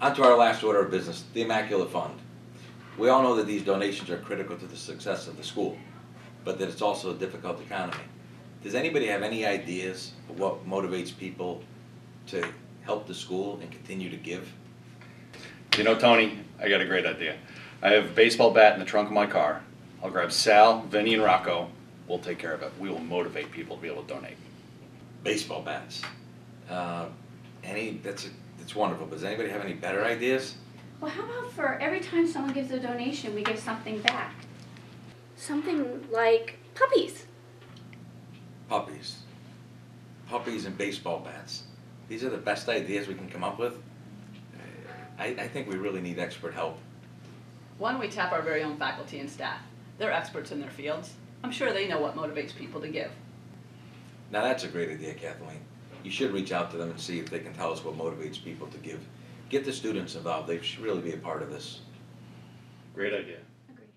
On to our last order of business, the Immaculate Fund. We all know that these donations are critical to the success of the school, but that it's also a difficult economy. Does anybody have any ideas of what motivates people to help the school and continue to give? You know, Tony, I got a great idea. I have a baseball bat in the trunk of my car. I'll grab Sal, Vinny, and Rocco. We'll take care of it. We will motivate people to be able to donate. Baseball bats. That's wonderful, but does anybody have any better ideas? Well, how about for every time someone gives a donation, we give something back? Something like puppies. Puppies. Puppies and baseball bats. These are the best ideas we can come up with. I think we really need expert help. Why don't we tap our very own faculty and staff? They're experts in their fields. I'm sure they know what motivates people to give. Now that's a great idea, Kathleen. You should reach out to them and see if they can tell us what motivates people to give. Get the students involved. They should really be a part of this. Great idea. Agreed.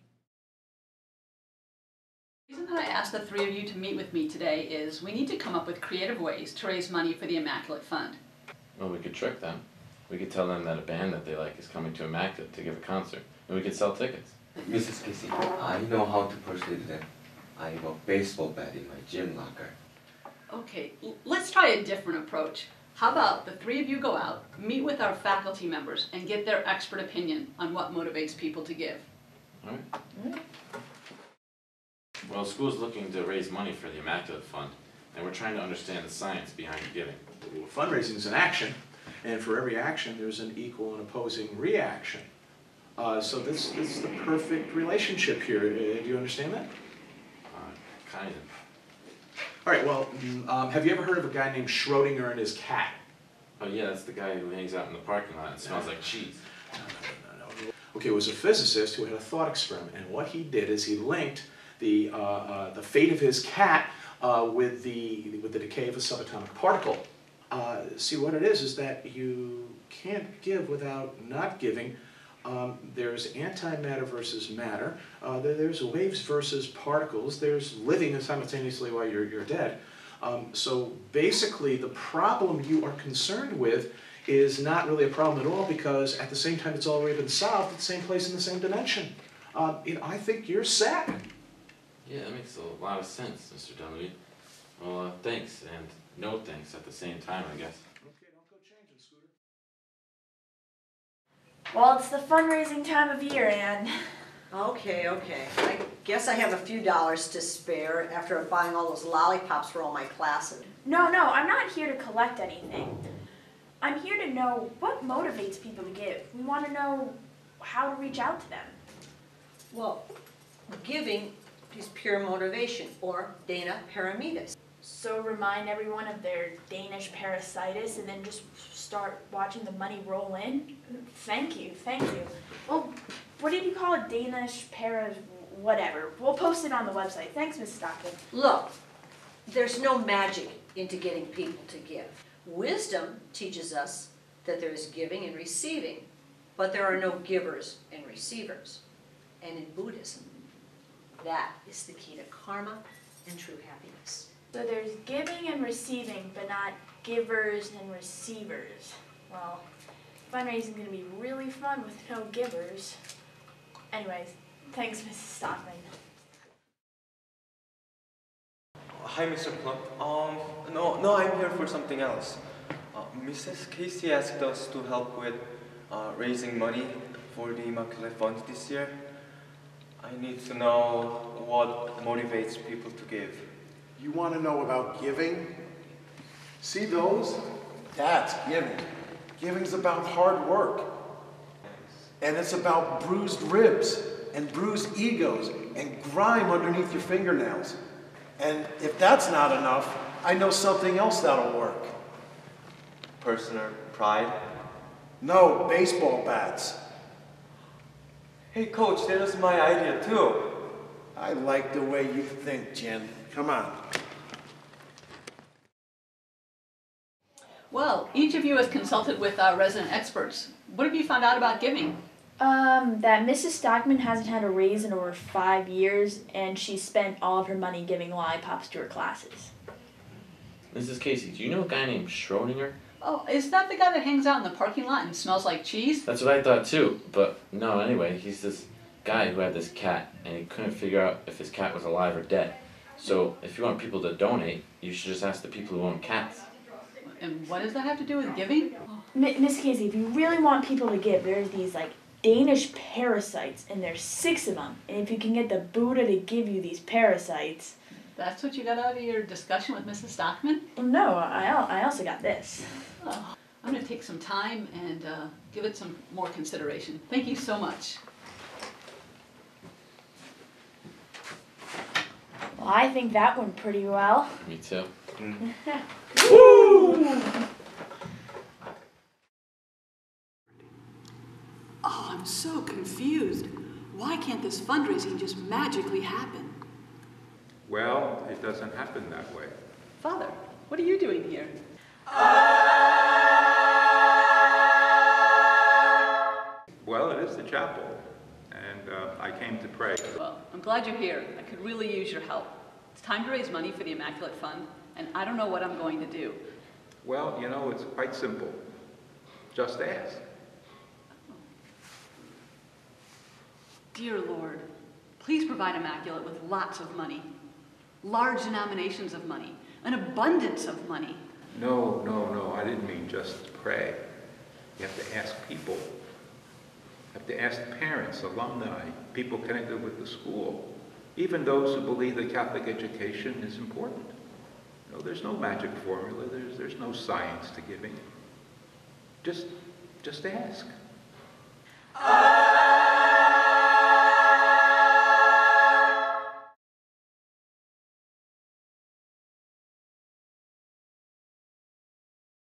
The reason that I asked the three of you to meet with me today is we need to come up with creative ways to raise money for the Immaculate Fund. Well, we could trick them. We could tell them that a band that they like is coming to Immaculate to give a concert, and we could sell tickets. Mrs. Casey, I know how to persuade them. I have a baseball bat in my gym locker. Okay, let's try a different approach. How about the three of you go out, meet with our faculty members, and get their expert opinion on what motivates people to give. All right. Well, school's looking to raise money for the Immaculate Fund, and we're trying to understand the science behind giving. Well, fundraising is an action, and for every action there's an equal and opposing reaction. So this is the perfect relationship here. Do you understand that? Kind of. All right, well, have you ever heard of a guy named Schrodinger and his cat? Oh yeah, that's the guy who hangs out in the parking lot and smells like cheese. No. Okay, it was a physicist who had a thought experiment, and what he did is he linked the fate of his cat with the decay of a subatomic particle. See, what it is that you can't give without not giving. There's antimatter versus matter. There's waves versus particles. There's living simultaneously while you're dead. So basically, the problem you are concerned with is not really a problem at all, because at the same time it's already been solved at the same place in the same dimension. I think you're set. Yeah, that makes a lot of sense, Mr. Dunleavy. Well, thanks, and no thanks at the same time, I guess. Okay, don't go changing, Scooter. Well, it's the fundraising time of year, Anne. Okay. I guess I have a few dollars to spare after buying all those lollipops for all my classes. No, I'm not here to collect anything. I'm here to know what motivates people to give. We want to know how to reach out to them. Well, giving is pure motivation, or Dana Paramidas. So remind everyone of their Danish parasitis and then just start watching the money roll in? Thank you. Well, what did you call it? Danish whatever. We'll post it on the website. Thanks, Ms. Stockton. Look, there's no magic into getting people to give. Wisdom teaches us that there is giving and receiving, but there are no givers and receivers. And in Buddhism, that is the key to karma and true happiness. So there's giving and receiving, but not givers and receivers. Well, fundraising is going to be really fun with no givers. Anyways, thanks, Mrs. Stockman. Hi, Mr. Plump. No, I'm here for something else. Mrs. Casey asked us to help with raising money for the Immaculate Fund this year. I need to know what motivates people to give. You want to know about giving? See those? That's giving. Giving's about hard work. And it's about bruised ribs and bruised egos and grime underneath your fingernails. And if that's not enough, I know something else that'll work. Personal pride? No, baseball bats. Hey, Coach, that was my idea too. I like the way you think, Jen. Come on. Well, each of you has consulted with our resident experts. What have you found out about giving? That Mrs. Stockman hasn't had a raise in over 5 years, and she spent all of her money giving lollipops to her classes. Mrs. Casey, do you know a guy named Schrodinger? Oh, is that the guy that hangs out in the parking lot and smells like cheese? That's what I thought too, but no, anyway, he's this guy who had this cat, and he couldn't figure out if his cat was alive or dead. So if you want people to donate, you should just ask the people who own cats. And what does that have to do with giving? Miss Casey, if you really want people to give, there's these like Danish parasites, and there's 6 of them. And if you can get the Buddha to give you these parasites. That's what you got out of your discussion with Mrs. Stockman? Well, no, I also got this. Oh, I'm going to take some time and give it some more consideration. Thank you so much. Well, I think that went pretty well. Me too. Woo! Oh, I'm so confused. Why can't this fundraising just magically happen? Well, it doesn't happen that way. Father, what are you doing here? Well, it is the chapel, and I came to pray. Well, I'm glad you're here. I could really use your help. It's time to raise money for the Immaculate Fund, and I don't know what I'm going to do. Well, you know, it's quite simple. Just ask. Dear Lord, please provide Immaculate with lots of money, large denominations of money, an abundance of money. No, I didn't mean just pray. You have to ask people. You have to ask parents, alumni, people connected with the school, even those who believe that Catholic education is important. No, there's no magic formula. There's no science to giving. Just ask.